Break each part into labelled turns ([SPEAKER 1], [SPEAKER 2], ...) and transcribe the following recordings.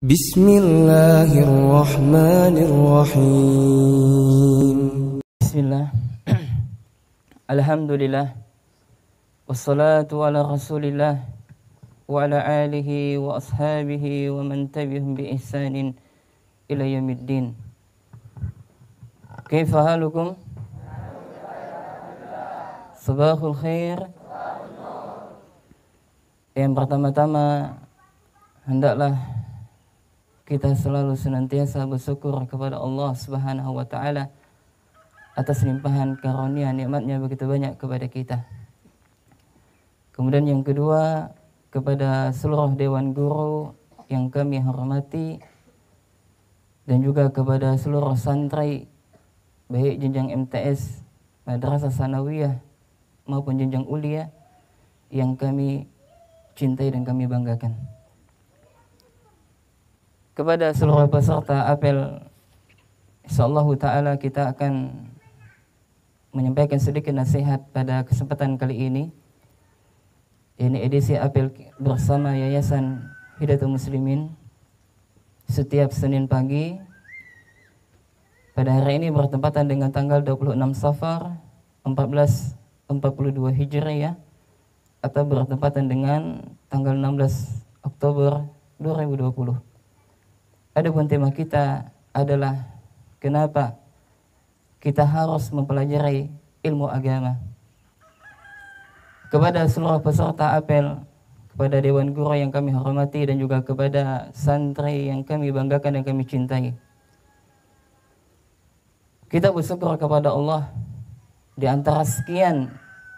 [SPEAKER 1] Bismillahirrahmanirrahim.
[SPEAKER 2] Bismillah. Alhamdulillah. Wassalatu ala rasulillah wa ala alihi wa ashabihi wa man tabi'ahum bi ihsanin ila yaumiddin. Kaifa halukum? Sabahul khair. Yang pertama-tama, hendaklah kita selalu senantiasa bersyukur kepada Allah Subhanahu wa taala atas limpahan karunia nikmatnya begitu banyak kepada kita. Kemudian yang kedua, kepada seluruh dewan guru yang kami hormati dan juga kepada seluruh santri baik jenjang MTS, Madrasah Sanawiyah maupun jenjang ulia yang kami cintai dan kami banggakan. Kepada seluruh peserta apel, insyaallah ta'ala kita akan menyampaikan sedikit nasihat pada kesempatan kali ini. Ini edisi apel bersama Yayasan Hidayatul Muslimin setiap Senin pagi. Pada hari ini bertepatan dengan tanggal 26 Safar 1442 Hijriah atau bertepatan dengan tanggal 16 Oktober 2020. Adapun tema kita adalah kenapa kita harus mempelajari ilmu agama. Kepada seluruh peserta apel, kepada dewan guru yang kami hormati dan juga kepada santri yang kami banggakan dan kami cintai, kita bersyukur kepada Allah di antara sekian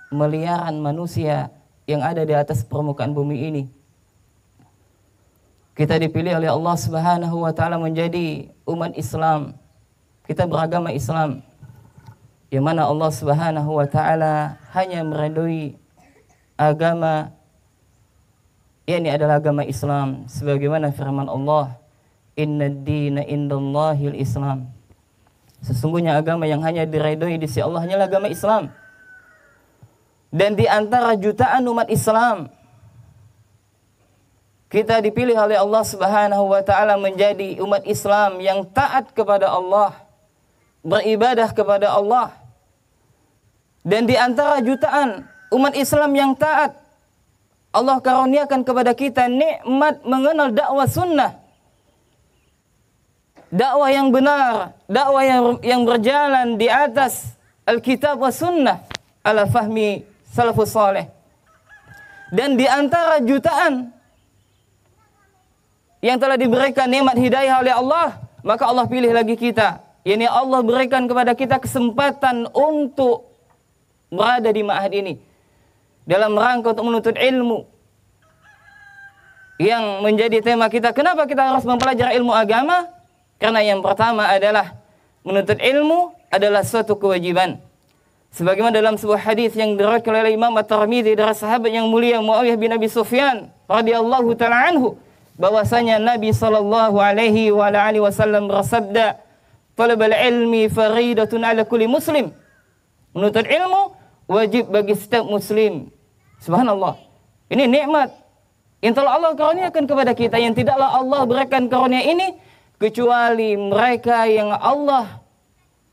[SPEAKER 2] miliaran manusia yang ada di atas permukaan bumi ini. Kita dipilih oleh Allah Subhanahu wa taala menjadi umat Islam. Kita beragama Islam, yang mana Allah Subhanahu wa taala hanya meridhoi agama ini adalah agama Islam, sebagaimana firman Allah, "Innad dina indallahil Islam." Sesungguhnya agama yang hanya diridhoi di sisi Allah hanyalah agama Islam. Dan di antara jutaan umat Islam, kita dipilih oleh Allah Subhanahu wa taala menjadi umat Islam yang taat kepada Allah, beribadah kepada Allah. Dan di antara jutaan umat Islam yang taat, Allah karuniakan kepada kita nikmat mengenal dakwah sunnah. Dakwah yang benar, dakwah yang berjalan di atas Alkitab wa sunnah ala fahmi salafus saleh. Dan di antara jutaan yang telah diberikan nikmat hidayah oleh Allah, maka Allah pilih lagi kita. Yani Allah berikan kepada kita kesempatan untuk berada di ma'had ini dalam rangka untuk menuntut ilmu. Yang menjadi tema kita, kenapa kita harus mempelajari ilmu agama? Karena yang pertama adalah menuntut ilmu adalah suatu kewajiban. Sebagaimana dalam sebuah hadis yang diriwayatkan oleh Imam At-Tirmidzi dari sahabat yang mulia Muawiyah bin Abi Sufyan radhiyallahu taala anhu, bahwasanya Nabi sallallahu alaihi wa alihi wasallam bersabda, "Talabul ilmi faridatun 'ala kulli muslim." Menuntut ilmu wajib bagi setiap muslim. Subhanallah. Ini nikmat yang telah Allah karuniakan kepada kita, yang tidaklah Allah berikan karunia ini kecuali mereka yang Allah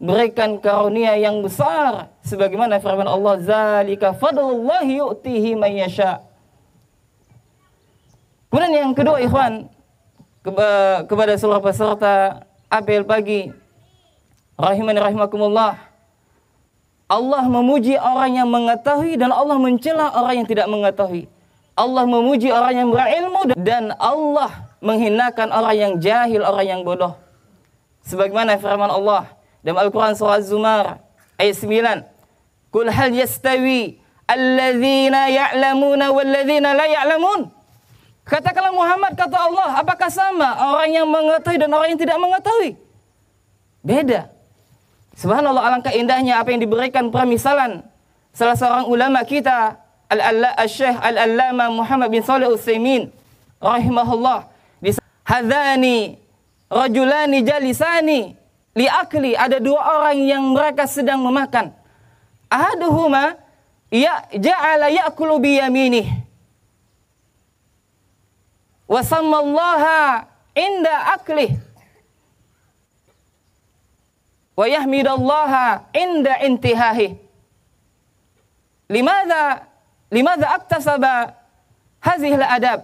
[SPEAKER 2] berikan karunia yang besar, sebagaimana firman Allah, "Zalika fadlullahi yu'tihi man yasha'." Kemudian yang kedua, ikhwan, kepada seluruh peserta apel pagi, rahimani rahimakumullah, Allah memuji orang yang mengetahui dan Allah mencela orang yang tidak mengetahui. Allah memuji orang yang berilmu dan Allah menghinakan orang yang jahil, orang yang bodoh. Sebagaimana firman Allah dalam Al-Quran surah Az-Zumar ayat 9, "Qul hal yastawi alladzina ya'lamuna walladzina la ya'lamun." Katakanlah Muhammad, kata Allah, apakah sama orang yang mengetahui dan orang yang tidak mengetahui? Beda. Subhanallah, alangkah indahnya apa yang diberikan permisalan salah seorang ulama kita, Al-Syekh Al-Allama Muhammad bin Shalih Al-Utsaimin rahimahullah. Hadzani rajulani jalisani liakli, ada dua orang yang mereka sedang memakan. Ahaduhuma ja'ala ya'kulu bi yaminih wa sammallaha inda aklih wa yahmidallaha inda intihahi. Limadha aktasaba hazihil adab.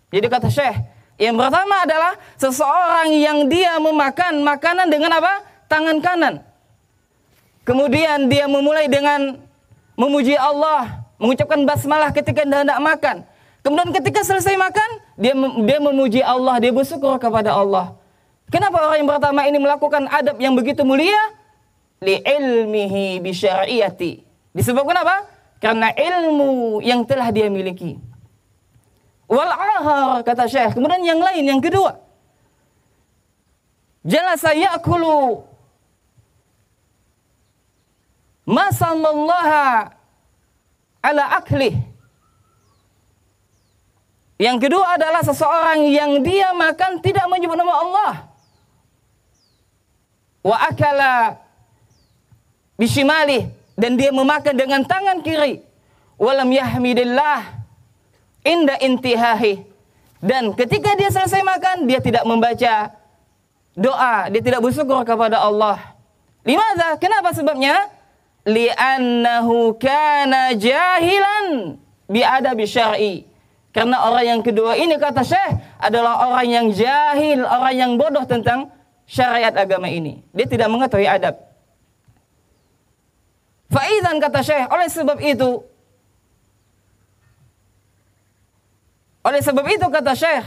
[SPEAKER 2] Jadi kata Syekh, yang pertama adalah seseorang yang dia memakan makanan dengan apa? Tangan kanan. Kemudian dia memulai dengan memuji Allah, mengucapkan basmalah ketika hendak makan. Kemudian ketika selesai makan, dia memuji Allah, dia bersyukur kepada Allah. Kenapa orang yang pertama ini melakukan adab yang begitu mulia? Li ilmihi bi syar'iyati. Disebabkan apa? Karena ilmu yang telah dia miliki. Wal ahar, kata Syekh. Kemudian yang lain, yang kedua. Jalasa ya'kulu ma samallaha ala aklih. Yang kedua adalah seseorang yang dia makan tidak menyebut nama Allah. Wa akala bishimalih, dan dia memakan dengan tangan kiri. Walam yahmidillah inda intihahi, dan ketika dia selesai makan dia tidak membaca doa, dia tidak bersyukur kepada Allah. Limadha? Kenapa sebabnya? Li'annahu kana jahilan bi'adabi syar'i. Karena orang yang kedua ini, kata Syekh, adalah orang yang jahil, orang yang bodoh tentang syariat agama ini. Dia tidak mengetahui adab. Fa'idzan, kata Syekh, oleh sebab itu kata Syekh,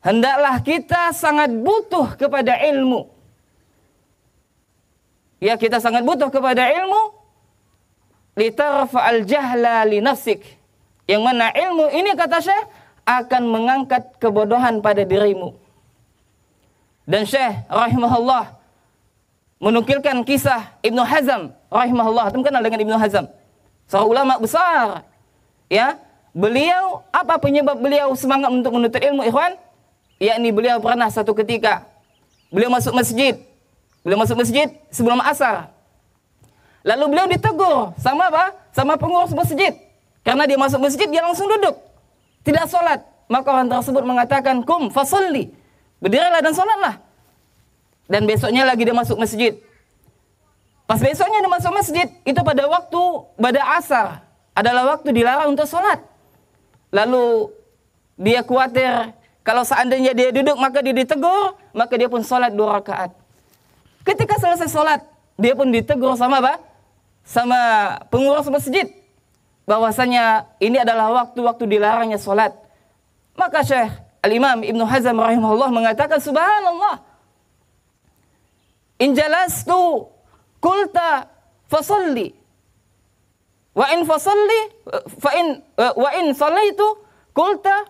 [SPEAKER 2] hendaklah kita sangat butuh kepada ilmu. Ya, kita sangat butuh kepada ilmu. Litarfa'al jahla li nafsik. Yang mana ilmu ini, kata Syekh, akan mengangkat kebodohan pada dirimu. Dan Syekh rahimahullah menukilkan kisah Ibnu Hazm rahimahullah. Kamu kenal dengan Ibnu Hazm? Seorang ulama besar. Ya, beliau, apa penyebab beliau semangat untuk menuntut ilmu, ikhwan? Yakni beliau pernah satu ketika beliau masuk masjid. Beliau masuk masjid sebelum asar. Lalu beliau ditegur sama apa? Sama pengurus masjid. Karena dia masuk masjid, dia langsung duduk. Tidak sholat. Maka orang tersebut mengatakan, kum fasolli. Berdirilah dan sholatlah. Dan besoknya lagi dia masuk masjid. Pas besoknya dia masuk masjid, itu pada asar. Adalah waktu dilarang untuk sholat. Lalu dia khawatir, kalau seandainya dia duduk maka dia ditegur, maka dia pun sholat 2 rakaat. Ketika selesai sholat, dia pun ditegur sama apa? Sama pengurus masjid. Bahwasanya ini adalah waktu-waktu dilarangnya sholat. Maka Syekh Al-Imam Ibnu Hazm rahimahullah mengatakan, subhanallah, in jalastu kulta fasalli wa in fasalli wa in sallaitu kulta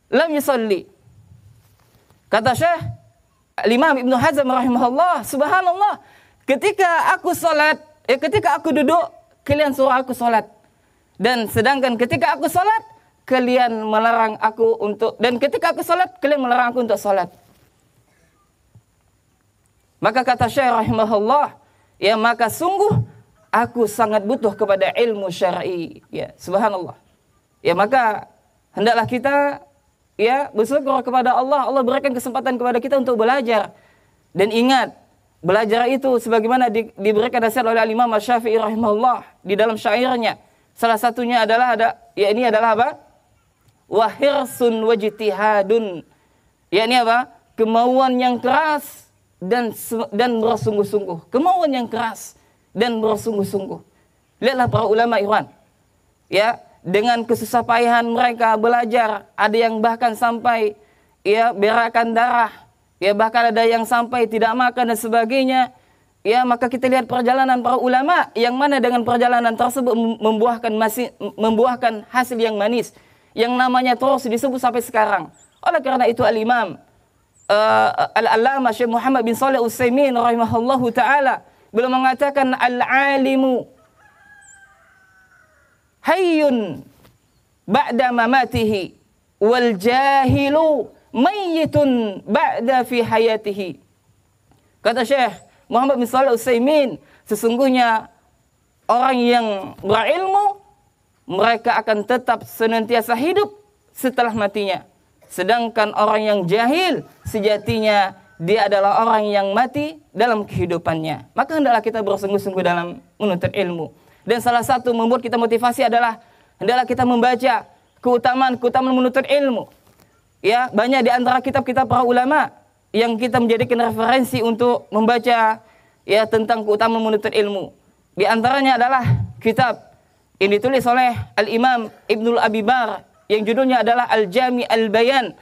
[SPEAKER 2] lam yusalli. Kata Syekh Al-Imam Ibnu Hazm rahimahullah, subhanallah, ketika aku duduk, kalian suruh aku sholat. Dan sedangkan ketika aku sholat, kalian melarang aku untuk, dan ketika aku sholat, kalian melarang aku untuk sholat. Maka kata Syekh rahimahullah, ya maka sungguh aku sangat butuh kepada ilmu syar'i. Ya, subhanallah. Ya maka hendaklah kita ya bersyukur kepada Allah. Allah berikan kesempatan kepada kita untuk belajar. Dan ingat, belajar itu sebagaimana diberikan nasihat oleh Imam Asy-Syafi'i rahimahullah di dalam syairnya. Salah satunya adalah ini adalah apa? Wahirsun wajtihadun. Yakni apa? Kemauan yang keras dan bersungguh-sungguh. Kemauan yang keras dan bersungguh-sungguh. Lihatlah para ulama, ikhwan. Ya, dengan kesusah payahan mereka belajar, ada yang bahkan sampai ya berakan darah, ya bahkan ada yang sampai tidak makan dan sebagainya. Ya, maka kita lihat perjalanan para ulama yang mana dengan perjalanan tersebut membuahkan hasil yang manis, yang namanya terus disebut sampai sekarang. Oleh karena itu Al-Imam Al-Allamah Syekh Muhammad bin Shalih Al-Utsaimin rahimahullahu taala beliau mengatakan, al-alimu hayyun ba'da mamatihi wal jahilu mayyitun ba'da fi hayatihi. Kata Syekh Muhammad bin Shalih Al-Utsaimin, sesungguhnya orang yang berilmu mereka akan tetap senantiasa hidup setelah matinya. Sedangkan orang yang jahil sejatinya dia adalah orang yang mati dalam kehidupannya. Maka hendaklah kita bersungguh-sungguh dalam menuntut ilmu. Dan salah satu membuat kita motivasi adalah hendaklah kita membaca keutamaan menuntut ilmu. Ya, banyak di antara kitab-kitab para ulama yang kita menjadikan referensi untuk membaca ya tentang keutamaan menuntut ilmu. Di antaranya adalah kitab yang ditulis oleh Al-Imam Ibnul Abi Bar yang judulnya adalah Al-Jami Al-Bayan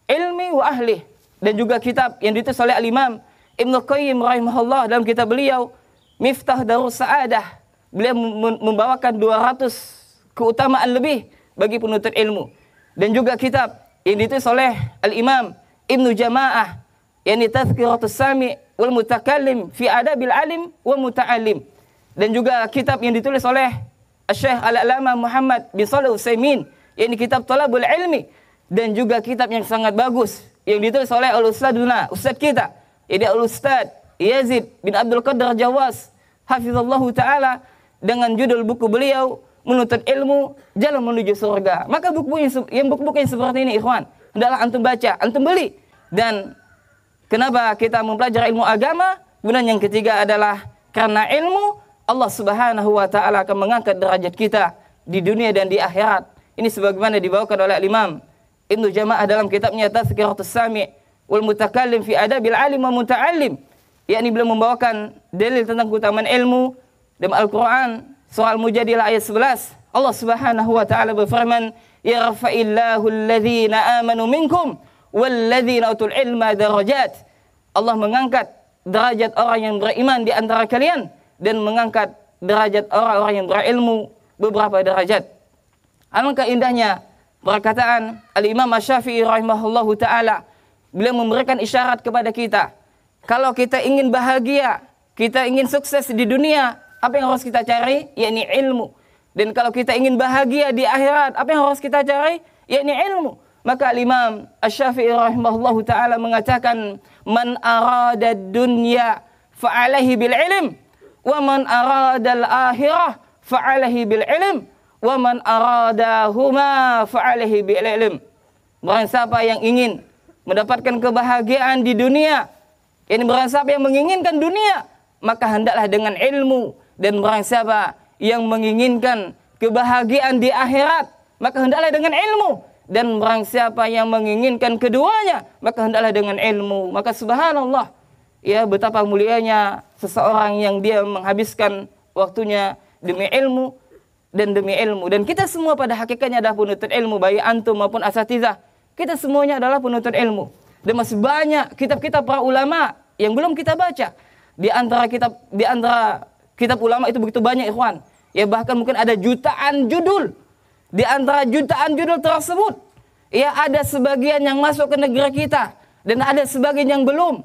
[SPEAKER 2] Ilmi wa Ahli, dan juga kitab yang ditulis oleh Al-Imam Ibnu Qayyim rahimahullah dalam kitab beliau Miftah Darus Sa'adah. Beliau membawakan 200 keutamaan lebih bagi penuntut ilmu. Dan juga kitab yang ditulis oleh Al-Imam Ibnu Jama'ah yakni Tazkiratus Sami' wal Mutakallim fi Adabil Alim wa Muta'allim. Dan juga kitab yang ditulis oleh Syekh Al-Alama Muhammad bin Shalih Al-Utsaimin yakni kitab Thalabul Ilmi. Dan juga kitab yang sangat bagus yang ditulis oleh Ustaz kita, yakni Al-Ustaz Yazid bin Abdul Qadir Jawas hafizallahu taala, dengan judul buku beliau Menuntut Ilmu Jalan Menuju Surga. Maka buku yang seperti ini ikhwan, hendaklah antum baca, antum beli. Dan kenapa kita mempelajari ilmu agama? Kemudian yang ketiga adalah karena ilmu Allah Subhanahu wa taala akan mengangkat derajat kita di dunia dan di akhirat. Ini sebagaimana dibawakan oleh Imam Ibnu Jama'ah dalam kitabnya Tazkiratus Sami' wal Mutakallim fi Adabil Alim wa Muta'allim. Yakni beliau membawakan dalil tentang keutamaan ilmu dalam Al-Qur'an surah Al-Mujadilah ayat 11. Allah Subhanahu wa taala berfirman, "Yarfa'illahu alladhina amanu minkum walladzina utul ilma darajat." Allah mengangkat derajat orang yang beriman di antara kalian dan mengangkat derajat orang-orang yang berilmu beberapa derajat. Alangkah indahnya perkataan Al-Imam Asy-Syafi'i rahimahullahu taala. Beliau memberikan isyarat kepada kita, kalau kita ingin bahagia, kita ingin sukses di dunia, apa yang harus kita cari? Yakni ilmu. Dan kalau kita ingin bahagia di akhirat, apa yang harus kita cari? Yakni ilmu. Maka Imam Asy-Syafi'i rahimahullahu taala mengatakan, "Man arada dunya fa'alaihi bil ilm, wa man arada al-akhirah fa'alaihi bil ilm, wa man aradahuma fa'alaihi bil ilm." Barang siapa yang ingin mendapatkan kebahagiaan di dunia, ini barang siapa yang menginginkan dunia, maka hendaklah dengan ilmu. Dan barang siapa yang menginginkan kebahagiaan di akhirat, maka hendaklah dengan ilmu. Dan barang siapa yang menginginkan keduanya, maka hendaklah dengan ilmu. Maka subhanallah, ya betapa mulianya seseorang yang dia menghabiskan waktunya demi ilmu dan demi ilmu. Dan kita semua pada hakikatnya adalah penuntut ilmu, baik antum maupun asatizah. Kita semuanya adalah penuntut ilmu. Dan masih banyak kitab-kitab para ulama yang belum kita baca. Di antara kitab ulama itu begitu banyak ikhwan. Ya bahkan mungkin ada jutaan judul. Di antara jutaan judul tersebut, ya ada sebagian yang masuk ke negeri kita dan ada sebagian yang belum.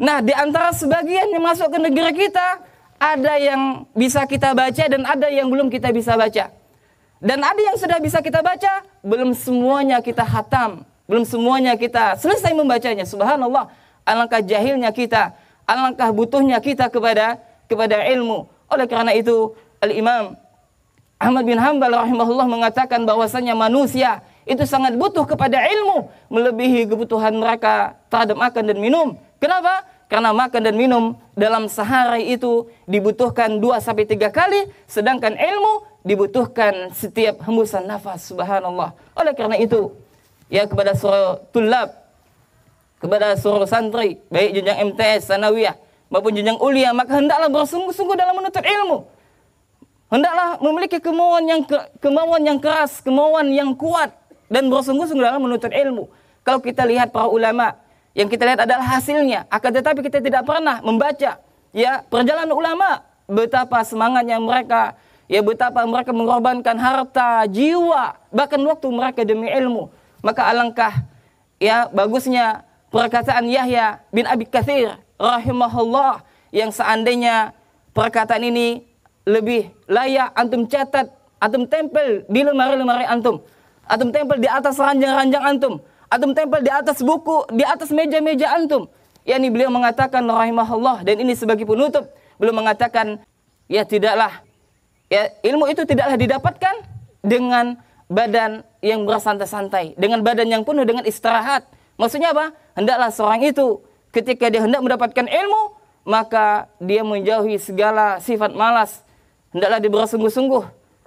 [SPEAKER 2] Nah, di antara sebagian yang masuk ke negeri kita, ada yang bisa kita baca dan ada yang belum kita bisa baca. Dan ada yang sudah bisa kita baca, belum semuanya kita khatam, belum semuanya kita selesai membacanya. Subhanallah, alangkah jahilnya kita, alangkah butuhnya kita kepada ilmu. Oleh karena itu, Al-Imam Ahmad bin Hanbal rahimahullah mengatakan bahwasanya manusia itu sangat butuh kepada ilmu melebihi kebutuhan mereka terhadap makan dan minum. Kenapa? Karena makan dan minum dalam sehari itu dibutuhkan 2-3 kali, sedangkan ilmu dibutuhkan setiap hembusan nafas. Subhanallah. Oleh karena itu, ya kepada seluruh tulab, kepada seluruh santri, baik jenjang MTS, sanawiyah maupun jenjang ulia, maka hendaklah bersungguh-sungguh dalam menuntut ilmu. Hendaklah memiliki kemauan yang keras, kemauan yang kuat, dan bersungguh-sungguh dalam menuntut ilmu. Kalau kita lihat para ulama, yang kita lihat adalah hasilnya, akan tetapi kita tidak pernah membaca ya perjalanan ulama, betapa semangatnya mereka, ya betapa mereka mengorbankan harta, jiwa, bahkan waktu mereka demi ilmu. Maka alangkah ya bagusnya perkataan Yahya bin Abi Katsir rahimahullah, yang seandainya perkataan ini lebih layak antum catat, antum tempel di lemari-lemari antum tempel di atas ranjang-ranjang antum tempel di atas buku, di atas meja-meja antum. Yani beliau mengatakan rahimahullah, dan ini sebagai penutup, beliau mengatakan ya tidaklah, ya ilmu itu tidaklah didapatkan dengan badan yang bersantai-santai, dengan badan yang penuh dengan istirahat. Maksudnya apa? Hendaklah seorang itu ketika dia hendak mendapatkan ilmu, maka dia menjauhi segala sifat malas. Hendaklah dia bersungguh-sungguh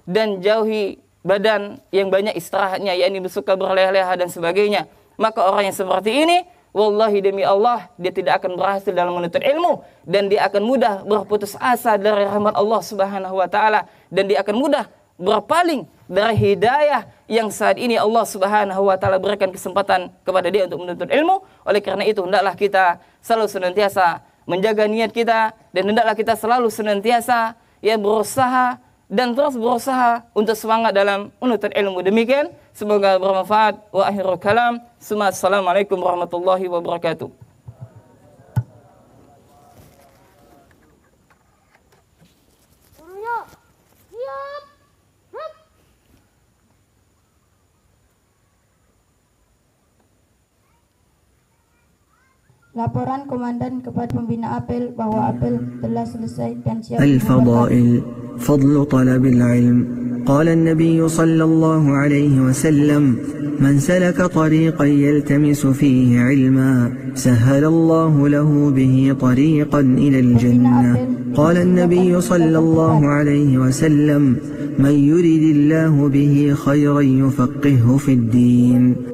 [SPEAKER 2] dan jauhi badan yang banyak istirahatnya, yakni bersuka berleha-leha dan sebagainya. Maka orang yang seperti ini, wallahi demi Allah, dia tidak akan berhasil dalam menuntut ilmu, dan dia akan mudah berputus asa dari rahmat Allah Subhanahu wa taala, dan dia akan mudah berpaling dari hidayah yang saat ini Allah Subhanahu wa taala berikan kesempatan kepada dia untuk menuntut ilmu. Oleh karena itu, hendaklah kita selalu senantiasa menjaga niat kita, dan hendaklah kita selalu senantiasa berusaha dan terus berusaha untuk semangat dalam menuntut ilmu. Demikian, semoga bermanfaat. Wa akhirul kalam. Assalamualaikum warahmatullahi wabarakatuh.
[SPEAKER 3] Laporan komandan kepada pembina apel bahwa apel telah selesai dan siap.
[SPEAKER 1] الفضائل فضل طلب العلم. قال النبي صلى الله عليه وسلم: من سلك طريقا يلتمس فيه علما سهل الله له به طريقا إلى الجنة. قال النبي صلى الله عليه وسلم: من يرد الله به خيرا يفقهه في الدين.